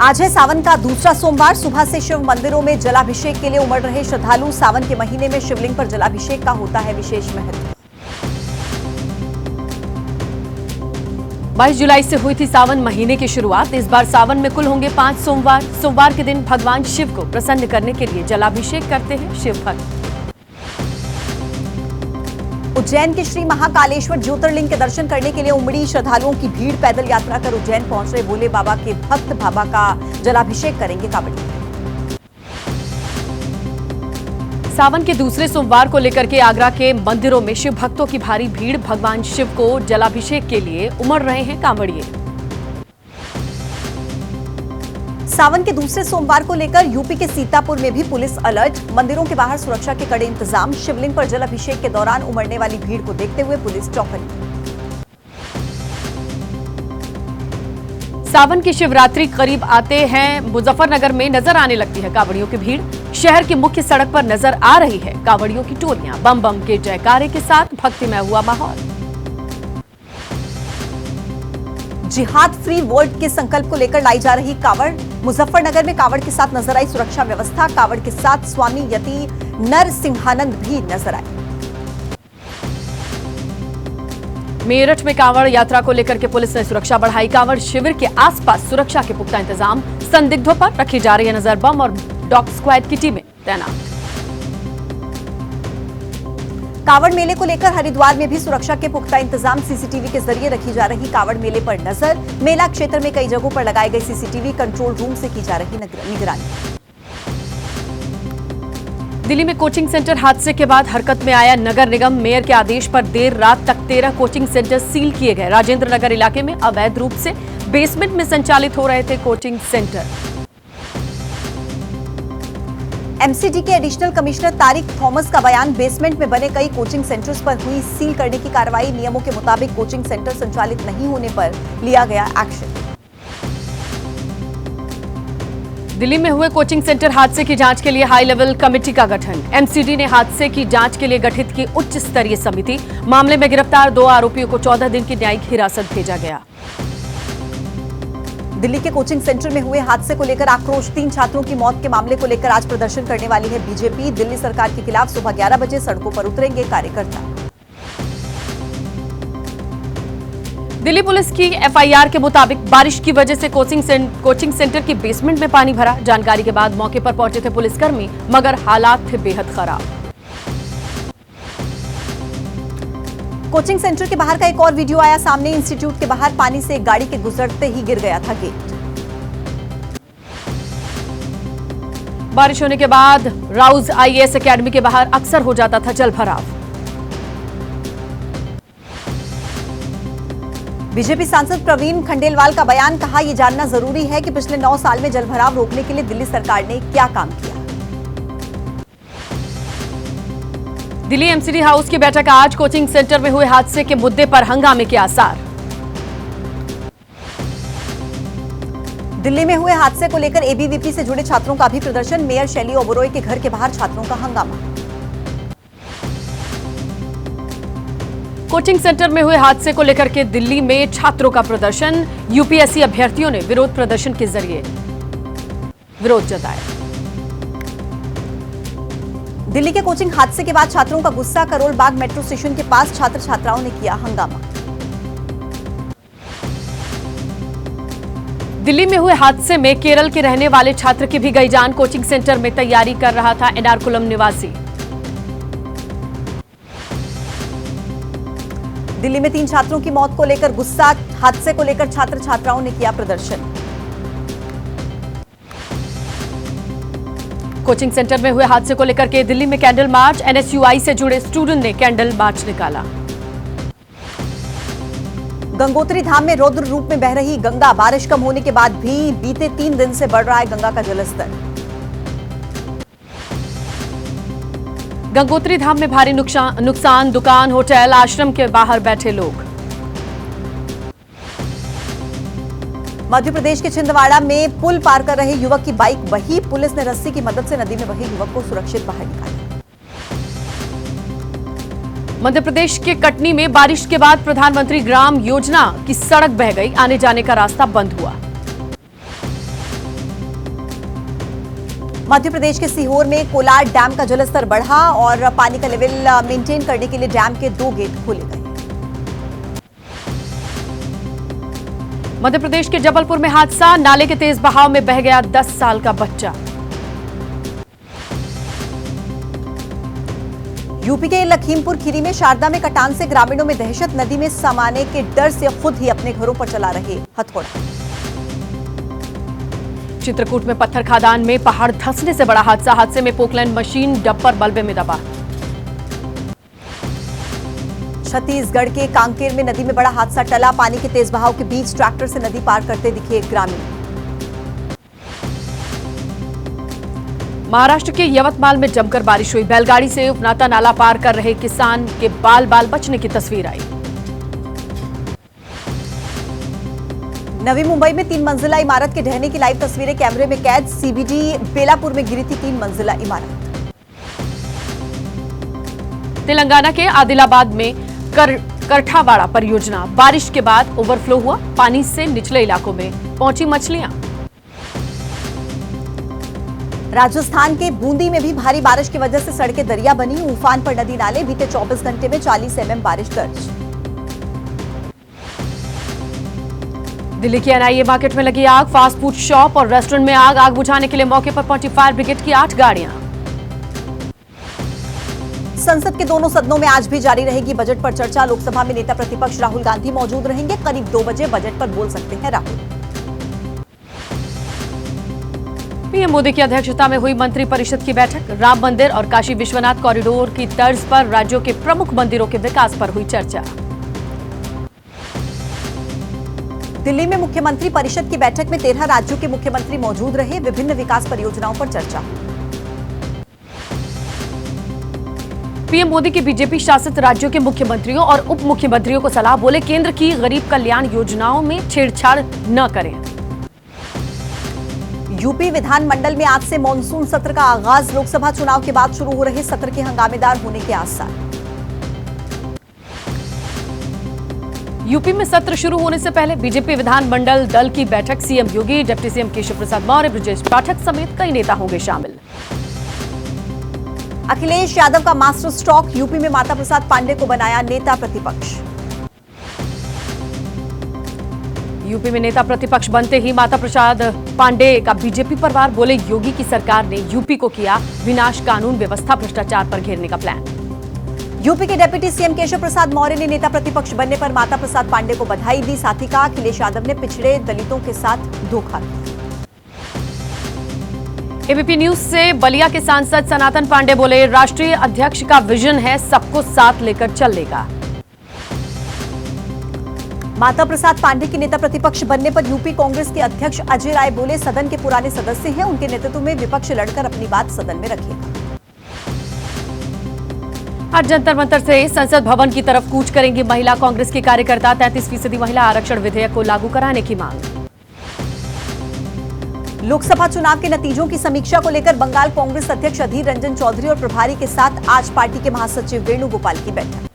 आज है सावन का दूसरा सोमवार। सुबह से शिव मंदिरों में जलाभिषेक के लिए उमड़ रहे श्रद्धालु। सावन के महीने में शिवलिंग पर जलाभिषेक का होता है विशेष महत्व। 22 जुलाई से हुई थी सावन महीने की शुरुआत। इस बार सावन में कुल होंगे 5 सोमवार। सोमवार के दिन भगवान शिव को प्रसन्न करने के लिए जलाभिषेक करते हैं शिव भक्त। उज्जैन के श्री महाकालेश्वर ज्योतिर्लिंग के दर्शन करने के लिए उमड़ी श्रद्धालुओं की भीड़। पैदल यात्रा कर उज्जैन पहुंच रहे भोले बाबा के भक्त बाबा का जलाभिषेक करेंगे कांवड़िए। सावन के दूसरे सोमवार को लेकर के आगरा के मंदिरों में शिव भक्तों की भारी भीड़। भगवान शिव को जलाभिषेक के लिए उमड़ रहे हैं कांवड़िए। सावन के दूसरे सोमवार को लेकर यूपी के सीतापुर में भी पुलिस अलर्ट। मंदिरों के बाहर सुरक्षा के कड़े इंतजाम। शिवलिंग पर जलाभिषेक के दौरान उमड़ने वाली भीड़ को देखते हुए पुलिस चौकन्नी। सावन की शिवरात्रि करीब आते हैं मुजफ्फरनगर में नजर आने लगती है कांवड़ियों की भीड़। शहर की मुख्य सड़क पर नजर आ रही है कांवड़ियों की टोलियां। बम बम के जयकारे के साथ भक्तिमय हुआ माहौल। जिहाद फ्री वर्ल्ड के संकल्प को लेकर लाई जा रही कांवड़। मुजफ्फरनगर में कांवड़ के साथ नजर आई सुरक्षा व्यवस्था। कांवड़ के साथ स्वामी यति नरसिंहानंद भी नजर आए। मेरठ में कांवड़ यात्रा को लेकर के पुलिस ने सुरक्षा बढ़ाई। कांवड़ शिविर के आसपास सुरक्षा के पुख्ता इंतजाम। संदिग्धों पर रखी जा रही है नजर। बम और डॉग स्क्वाड की टीमें तैनात। कांवड़ मेले को लेकर हरिद्वार में भी सुरक्षा के पुख्ता इंतजाम। सीसीटीवी के जरिए रखी जा रही कांवड़ मेले पर नजर। मेला क्षेत्र में कई जगहों पर लगाए गए सीसीटीवी। कंट्रोल रूम से की जा रही निगरानी। दिल्ली में कोचिंग सेंटर हादसे के बाद हरकत में आया नगर निगम। मेयर के आदेश पर देर रात तक 13 कोचिंग सेंटर सील किए गए। राजेंद्र नगर इलाके में अवैध रूप से बेसमेंट में संचालित हो रहे थे कोचिंग सेंटर। एमसीडी के एडिशनल कमिश्नर तारिक थॉमस का बयान। बेसमेंट में बने कई कोचिंग सेंटर्स पर हुई सील करने की कार्रवाई। नियमों के मुताबिक कोचिंग सेंटर संचालित नहीं होने पर लिया गया एक्शन। दिल्ली में हुए कोचिंग सेंटर हादसे की जांच के लिए हाई लेवल कमेटी का गठन। एमसीडी ने हादसे की जांच के लिए गठित की उच्च स्तरीय समिति। मामले में गिरफ्तार 2 आरोपियों को 14 दिन की न्यायिक हिरासत भेजा गया। दिल्ली के कोचिंग सेंटर में हुए हादसे को लेकर आक्रोश। 3 छात्रों की मौत के मामले को लेकर आज प्रदर्शन करने वाली है बीजेपी। दिल्ली सरकार के खिलाफ सुबह 11 बजे सड़कों पर उतरेंगे कार्यकर्ता। दिल्ली पुलिस की एफआईआर के मुताबिक बारिश की वजह से कोचिंग सेंटर की बेसमेंट में पानी भरा। जानकारी के बाद मौके पर पहुंचे थे पुलिसकर्मी, मगर हालात थे बेहद खराब। कोचिंग सेंटर के बाहर का एक और वीडियो आया सामने। इंस्टीट्यूट के बाहर पानी से एक गाड़ी के गुजरते ही गिर गया था गेट। बारिश होने के बाद राउज आईएएस एकेडमी के बाहर अक्सर हो जाता था जलभराव। बीजेपी सांसद प्रवीण खंडेलवाल का बयान। कहा, यह जानना जरूरी है कि पिछले 9 साल में जलभराव रोकने के लिए दिल्ली सरकार ने क्या काम किया। दिल्ली एमसीडी हाउस की बैठक आज। कोचिंग सेंटर में हुए हादसे के मुद्दे पर हंगामे के आसार। दिल्ली में हुए हादसे को लेकर एबीवीपी से जुड़े छात्रों का भी प्रदर्शन। मेयर शैली ओबरॉय के घर के बाहर छात्रों का हंगामा। कोचिंग सेंटर में हुए हादसे को लेकर के दिल्ली में छात्रों का प्रदर्शन। यूपीएससी अभ्यर्थियों ने विरोध प्रदर्शन के जरिए विरोध जताया। दिल्ली के कोचिंग हादसे के बाद छात्रों का गुस्सा। करोल बाग मेट्रो स्टेशन के पास छात्र छात्राओं ने किया हंगामा। दिल्ली में हुए हादसे में केरल के रहने वाले छात्र की भी गई जान। कोचिंग सेंटर में तैयारी कर रहा था एर्नाकुलम निवासी। दिल्ली में 3 छात्रों की मौत को लेकर गुस्सा। हादसे को लेकर छात्र छात्राओं ने किया प्रदर्शन। कोचिंग सेंटर में हुए हादसे को लेकर के दिल्ली में कैंडल मार्च। एनएसयूआई से जुड़े स्टूडेंट ने कैंडल मार्च निकाला। गंगोत्री धाम में रौद्र रूप में बह रही गंगा। बारिश कम होने के बाद भी बीते 3 दिन से बढ़ रहा है गंगा का जलस्तर। गंगोत्री धाम में भारी नुकसान। दुकान, होटल, आश्रम के बाहर बैठे लोग। मध्य प्रदेश के छिंदवाड़ा में पुल पार कर रहे युवक की बाइक बही। पुलिस ने रस्सी की मदद से नदी में बहे युवक को सुरक्षित बाहर निकाला। मध्य प्रदेश के कटनी में बारिश के बाद प्रधानमंत्री ग्राम योजना की सड़क बह गई। आने जाने का रास्ता बंद हुआ। मध्य प्रदेश के सीहोर में कोलार डैम का जलस्तर बढ़ा और पानी का लेवल मेंटेन करने के लिए डैम के 2 गेट खोले गए। मध्य प्रदेश के जबलपुर में हादसा, नाले के तेज बहाव में बह गया 10 साल का बच्चा। यूपी के लखीमपुर खीरी में शारदा में कटान से ग्रामीणों में दहशत, नदी में समाने के डर से खुद ही अपने घरों पर चला रहे हथौड़ा। चित्रकूट में पत्थर खादान में पहाड़ धंसने से बड़ा हादसा, हादसे में पोकलैंड मशीन डंपर मलबे में दबा। छत्तीसगढ़ के कांकेर में नदी में बड़ा हादसा टला, पानी के तेज बहाव के बीच ट्रैक्टर से नदी पार करते दिखे ग्रामीण। महाराष्ट्र के यवतमाल में जमकर बारिश हुई, बैलगाड़ी से उफनाता नाला पार कर रहे किसान के बाल बाल बचने की तस्वीर आई। नवी मुंबई में 3 मंजिला इमारत के ढहने की लाइव तस्वीरें कैमरे में कैद, सीबीडी बेलापुर में गिरी थी 3 मंजिला इमारत। तेलंगाना के आदिलाबाद में करठावाड़ा परियोजना, बारिश के बाद ओवरफ्लो हुआ, पानी से निचले इलाकों में पहुंची मछलियां। राजस्थान के बूंदी में भी भारी बारिश की वजह से सड़कें दरिया बनी, उफान पर नदी नाले, बीते 24 घंटे में 40 mm बारिश दर्ज। दिल्ली की एनआईए मार्केट में लगी आग, फास्ट फूड शॉप और रेस्टोरेंट में आग बुझाने के लिए मौके पर पहुंची फायर ब्रिगेड की 8 गाड़ियां। संसद के दोनों सदनों में आज भी जारी रहेगी बजट पर चर्चा, लोकसभा में नेता प्रतिपक्ष राहुल गांधी मौजूद रहेंगे, करीब 2 बजे बजट पर बोल सकते हैं राहुल। पीएम मोदी की अध्यक्षता में हुई मंत्रिपरिषद की बैठक, राम मंदिर और काशी विश्वनाथ कॉरिडोर की तर्ज पर राज्यों के प्रमुख मंदिरों के विकास पर हुई चर्चा। दिल्ली में मुख्यमंत्री परिषद की बैठक में 13 राज्यों के मुख्यमंत्री मौजूद रहे, विभिन्न विकास परियोजनाओं पर चर्चा। पीएम मोदी की बीजेपी शासित राज्यों के मुख्यमंत्रियों और उप मुख्यमंत्रियों को सलाह, बोले केंद्र की गरीब कल्याण योजनाओं में छेड़छाड़ न करें। यूपी विधानमंडल में आज से मॉनसून सत्र का आगाज, लोकसभा चुनाव के बाद शुरू हो रहे सत्र के हंगामेदार होने के आसार। यूपी में सत्र शुरू होने से पहले बीजेपी विधानमंडल दल की बैठक, सीएम योगी, डिप्टी सीएम केशव प्रसाद मौर्य, ब्रजेश पाठक समेत कई नेता होंगे शामिल। अखिलेश यादव का मास्टर स्ट्रोक, यूपी में माता प्रसाद पांडे को बनाया नेता प्रतिपक्ष। यूपी में नेता प्रतिपक्ष बनते ही माता प्रसाद पांडे का बीजेपी पर वार, बोले योगी की सरकार ने यूपी को किया विनाश, कानून व्यवस्था भ्रष्टाचार पर घेरने का प्लान। यूपी के डिप्टी सीएम केशव प्रसाद मौर्य ने नेता प्रतिपक्ष बनने पर माता प्रसाद पांडे को बधाई दी, साथ ही कहा अखिलेश यादव ने पिछड़े दलितों के साथ धोखा किया। एबीपी न्यूज से बलिया के सांसद सनातन पांडे बोले राष्ट्रीय अध्यक्ष का विजन है सबको साथ लेकर चलेगा। माता प्रसाद पांडे की नेता प्रतिपक्ष बनने पर यूपी कांग्रेस के अध्यक्ष अजय राय बोले सदन के पुराने सदस्य हैं, उनके नेतृत्व में विपक्ष लड़कर अपनी बात सदन में रखेगा। आज जंतर मंतर से संसद भवन की तरफ कूच करेंगी महिला कांग्रेस के कार्यकर्ता, 33% महिला आरक्षण विधेयक को लागू कराने की मांग। लोकसभा चुनाव के नतीजों की समीक्षा को लेकर बंगाल कांग्रेस अध्यक्ष अधीर रंजन चौधरी और प्रभारी के साथ आज पार्टी के महासचिव वेणुगोपाल की बैठक।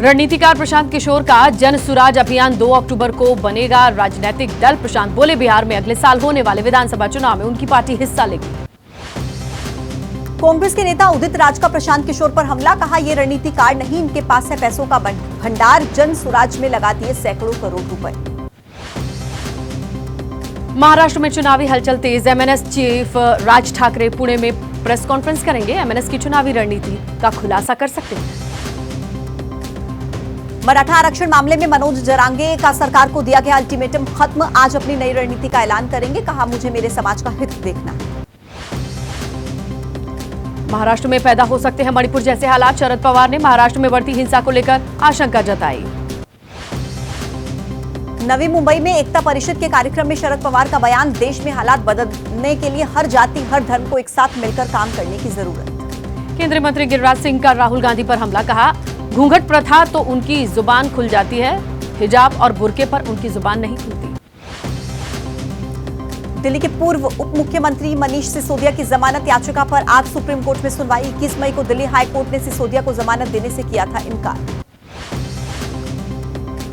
रणनीतिकार प्रशांत किशोर का जन सुराज अभियान 2 अक्टूबर को बनेगा राजनीतिक दल, प्रशांत बोले बिहार में अगले साल होने वाले विधानसभा चुनाव में उनकी पार्टी हिस्सा लेगी। कांग्रेस के नेता उदित राज का प्रशांत किशोर पर हमला, कहा ये रणनीतिकार नहीं, इनके पास है पैसों का भंडार, जन सुराज में लगा दिए सैकड़ों करोड़ रुपए। महाराष्ट्र में चुनावी हलचल तेज, एमएनएस चीफ राज ठाकरे पुणे में प्रेस कॉन्फ्रेंस करेंगे, एमएनएस की चुनावी रणनीति का खुलासा कर सकते हैं। मराठा आरक्षण मामले में मनोज जरांगे का सरकार को दिया गया अल्टीमेटम खत्म, आज अपनी नई रणनीति का ऐलान करेंगे, कहा मुझे मेरे समाज का हित देखना है। महाराष्ट्र में पैदा हो सकते हैं मणिपुर जैसे हालात, शरद पवार ने महाराष्ट्र में बढ़ती हिंसा को लेकर आशंका जताई। नवी मुंबई में एकता परिषद के कार्यक्रम में शरद पवार का बयान, देश में हालात बदलने के लिए हर जाति हर धर्म को एक साथ मिलकर काम करने की जरूरत। केंद्रीय मंत्री गिरिराज सिंह का राहुल गांधी पर हमला, कहा घूंघट प्रथा तो उनकी जुबान खुल जाती है, हिजाब और बुर्के पर उनकी जुबान नहीं खुलती। दिल्ली के पूर्व उप मुख्यमंत्री मनीष सिसोदिया की जमानत याचिका पर आज सुप्रीम कोर्ट में सुनवाई, 21 मई को दिल्ली हाई कोर्ट ने सिसोदिया को जमानत देने से किया था इनकार।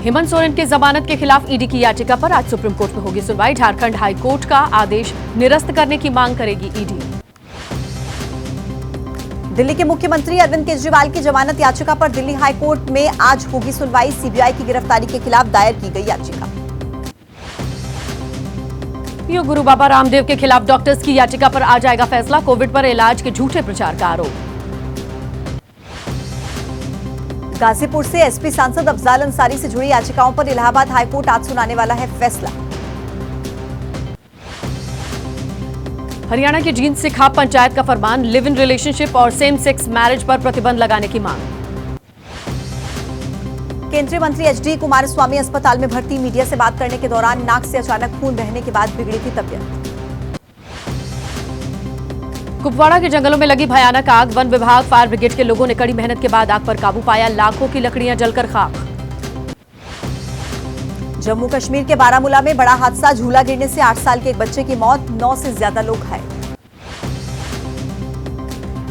हेमंत सोरेन की जमानत के खिलाफ ईडी की याचिका पर आज सुप्रीम कोर्ट में होगी सुनवाई। झारखंड हाई कोर्ट का आदेश निरस्त करने की मांग करेगी ईडी। दिल्ली के मुख्यमंत्री अरविंद केजरीवाल की जमानत याचिका पर दिल्ली हाई कोर्ट में आज होगी सुनवाई। सीबीआई की गिरफ्तारी के खिलाफ दायर की गई याचिका। योग गुरु बाबा रामदेव के खिलाफ डॉक्टर्स की याचिका पर आ जाएगा फैसला। कोविड पर इलाज के झूठे प्रचार का आरोप। गाजीपुर से एसपी सांसद अफजाल अंसारी से जुड़ी याचिकाओं पर इलाहाबाद हाईकोर्ट आज सुनाने वाला है फैसला। हरियाणा की जींद से खाप पंचायत का फरमान, लिव इन रिलेशनशिप और सेम सेक्स मैरिज पर प्रतिबंध लगाने की मांग। केंद्रीय मंत्री एचडी कुमारस्वामी अस्पताल में भर्ती। मीडिया से बात करने के दौरान नाक से अचानक खून बहने के बाद बिगड़ी थी तबीयत। कुपवाड़ा के जंगलों में लगी भयानक आग। वन विभाग, फायर ब्रिगेड के लोगों ने कड़ी मेहनत के बाद आग पर काबू पाया। लाखों की लकड़ियां जलकर खाक। जम्मू कश्मीर के बारामूला में बड़ा हादसा। झूला गिरने से 8 साल के एक बच्चे की मौत, 9 से ज्यादा लोग घायल।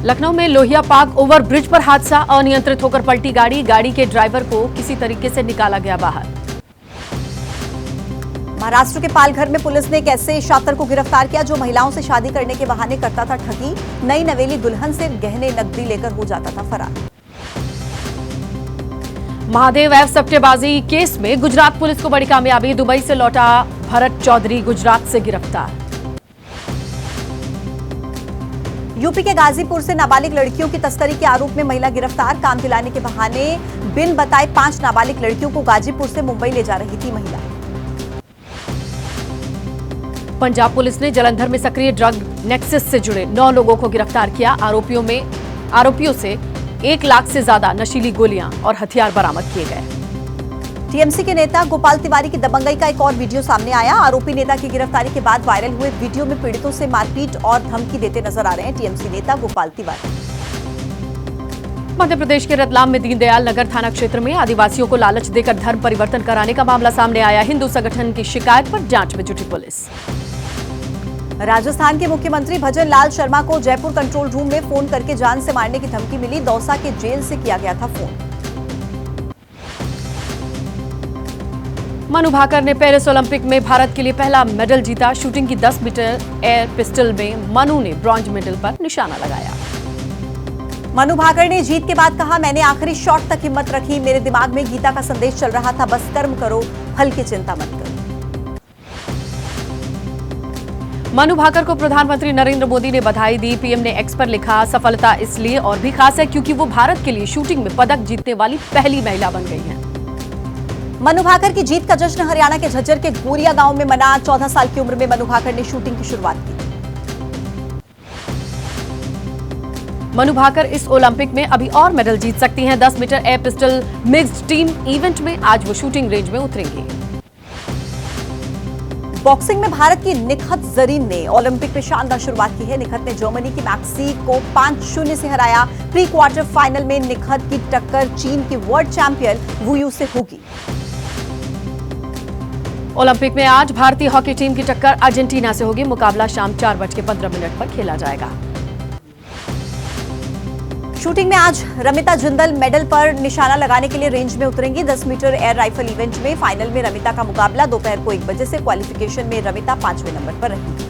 लखनऊ में लोहिया पार्क ओवर ब्रिज पर हादसा। अनियंत्रित होकर पलटी गाड़ी। गाड़ी के ड्राइवर को किसी तरीके से निकाला गया बाहर। महाराष्ट्र के पालघर में पुलिस ने एक ऐसे शातिर को गिरफ्तार किया जो महिलाओं से शादी करने के बहाने करता था ठगी। नई नवेली दुल्हन से गहने नकदी लेकर हो जाता था फरार। महादेव ऐप सट्टेबाजी केस में गुजरात पुलिस को बड़ी कामयाबी। दुबई से लौटा भरत चौधरी गुजरात से गिरफ्तार। यूपी के गाजीपुर से नाबालिग लड़कियों की तस्करी के आरोप में महिला गिरफ्तार। काम दिलाने के बहाने बिन बताए 5 नाबालिग लड़कियों को गाजीपुर से मुंबई ले जा रही थी महिला। पंजाब पुलिस ने जलंधर में सक्रिय ड्रग नेक्सस से जुड़े 9 लोगों को गिरफ्तार किया। आरोपियों से 1 लाख से ज्यादा नशीली गोलियां और हथियार बरामद किए गए। टीएमसी के नेता गोपाल तिवारी की दबंगई का एक और वीडियो सामने आया। आरोपी नेता की गिरफ्तारी के बाद वायरल हुए वीडियो में पीड़ितों से मारपीट और धमकी देते नजर आ रहे हैं टीएमसी नेता गोपाल तिवारी। मध्य प्रदेश के रतलाम में दीनदयाल नगर थाना क्षेत्र में आदिवासियों को लालच देकर धर्म परिवर्तन कराने का मामला सामने आया। हिंदू संगठन की शिकायत पर जांच में जुटी पुलिस। राजस्थान के मुख्यमंत्री भजन लाल शर्मा को जयपुर कंट्रोल रूम में फोन करके जान से मारने की धमकी मिली। दौसा के जेल से किया गया था फोन। मनु भाकर ने पेरिस ओलंपिक में भारत के लिए पहला मेडल जीता। शूटिंग की 10 मीटर एयर पिस्टल में मनु ने ब्रॉन्ज मेडल पर निशाना लगाया। मनु भाकर ने जीत के बाद कहा, मैंने आखिरी शॉट तक हिम्मत रखी। मेरे दिमाग में गीता का संदेश चल रहा था, बस कर्म करो, फल की चिंता मत करो। मनु भाकर को प्रधानमंत्री नरेंद्र मोदी ने बधाई दी। पीएम ने एक्स पर लिखा, सफलता इसलिए और भी खास है क्योंकि वो भारत के लिए शूटिंग में पदक जीतने वाली पहली महिला बन गई हैं। मनु भाकर की जीत का जश्न हरियाणा के झज्जर के गोरिया गांव में मना। 14 साल की उम्र में मनु भाकर ने शूटिंग की शुरुआत की। मनु भाकर इस ओलंपिक में अभी और मेडल जीत सकती हैं। 10 metre air pistol mixed team event में आज वो शूटिंग रेंज में उतरेंगी। बॉक्सिंग में भारत की निखत जरीन ने ओलंपिक में शानदार शुरुआत की है। निखत ने जर्मनी की मैक्सी को 5-0 से हराया। प्री क्वार्टर फाइनल में निखत की टक्कर चीन की वर्ल्ड चैंपियन वू यू से होगी। ओलंपिक में आज भारतीय हॉकी टीम की टक्कर अर्जेंटीना से होगी। मुकाबला शाम 4:15 पर खेला जाएगा। शूटिंग में आज रमिता जिंदल मेडल पर निशाना लगाने के लिए रेंज में उतरेंगी। 10 मीटर एयर राइफल इवेंट में फाइनल में रमिता का मुकाबला दोपहर को 1 बजे से। क्वालिफिकेशन में रमिता 5वें नंबर पर रहेगी।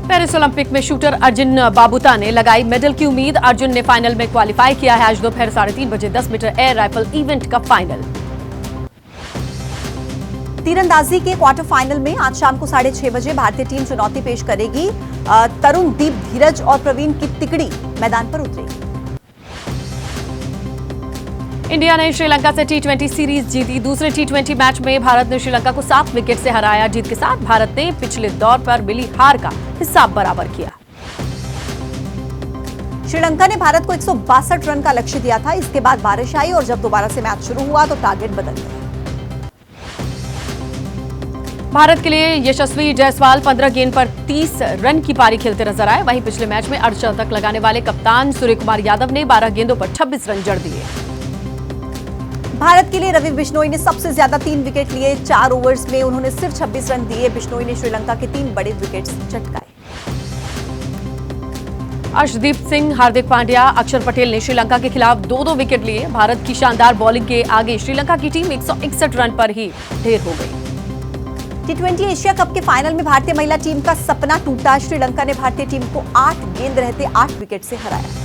पेरिस ओलंपिक में शूटर अर्जुन बाबूता ने लगाई मेडल की उम्मीद। अर्जुन ने फाइनल में क्वालिफाई किया है। आज दोपहर 3:30 बजे 10 मीटर एयर राइफल इवेंट का फाइनल। तीरंदाजी के क्वार्टर फाइनल में आज शाम को 6:30 बजे भारतीय टीम चुनौती पेश करेगी। तरुण दीप, धीरज और प्रवीण की तिकड़ी मैदान पर उतरेगी। इंडिया ने श्रीलंका से T20 सीरीज जीती। दूसरे T20 मैच में भारत ने श्रीलंका को 7 विकेट से हराया। जीत के साथ भारत ने पिछले दौर पर मिली हार का हिसाब बराबर किया। श्रीलंका ने भारत को 162 रन का लक्ष्य दिया था। इसके बाद बारिश आई और जब दोबारा से मैच शुरू हुआ तो टारगेट बदल गया। भारत के लिए यशस्वी जायसवाल 15 गेंद पर 30 रन की पारी खेलते नजर आए। वहीं पिछले मैच में अर्धशतक लगाने वाले कप्तान सूर्य कुमार यादव ने 12 गेंदों पर 26 रन जड़ दिए। भारत के लिए रवि बिश्नोई ने सबसे ज्यादा 3 विकेट लिए। 4 ओवर्स में उन्होंने सिर्फ 26 रन दिए। बिश्नोई ने श्रीलंका के 3 बड़े विकेट्स चटकाए। अर्शदीप सिंह, हार्दिक पांड्या, अक्षर पटेल ने श्रीलंका के खिलाफ 2-2 विकेट लिए। भारत की शानदार बॉलिंग के आगे श्रीलंका की टीम 161 रन पर ही ढेर हो गई। T20 एशिया कप के फाइनल में भारतीय महिला टीम का सपना टूटा। श्रीलंका ने भारतीय टीम को 8 गेंद रहते 8 विकेट से हराया।